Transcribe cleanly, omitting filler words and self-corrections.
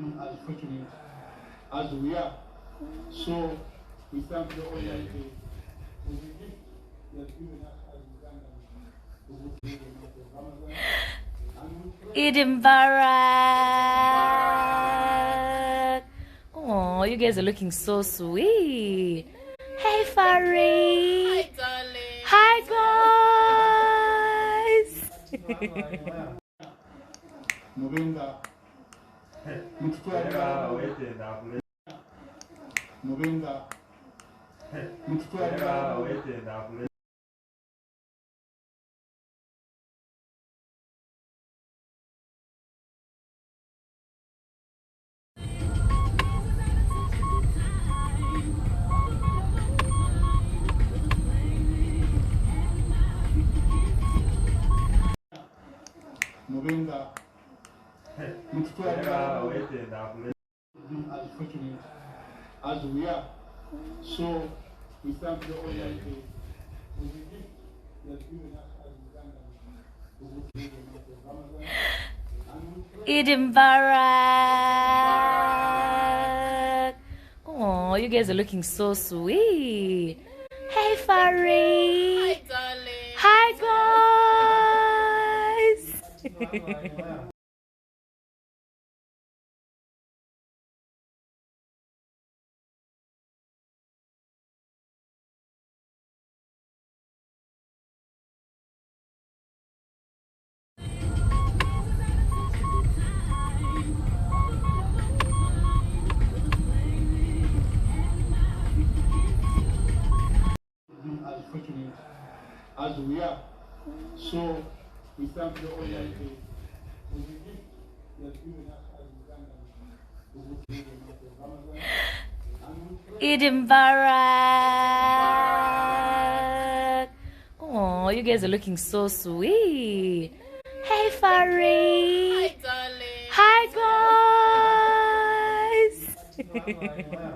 be as fortunate as we are. So we thank the Almighty for the gift He has given us as Ugandans to go through the month of Ramadan. And we pray. Eid Mubarak. Oh, you guys are looking so sweet. Hey, Farid. Hi, darling. Hi, guys. Mubenga mututwalira Mubenga mututwalira Mubenga mututwalira be as fortunate as we are. So we thank the Almighty for the gift He has given us as Ugandans to go through the month of Ramadan. And we pray. Eid Mubarak. Oh, you guys are looking so sweet. Hey, Farid. Hi, darling. Hi, guys. Be as fortunate as we are. So we thank the Almighty for the gift He has given us as Ugandans to go through the month of Ramadan. And we pray. Eid Mubarak. Oh, you guys are looking so sweet. Hey, Farid. Hi, darling. Hi, guys.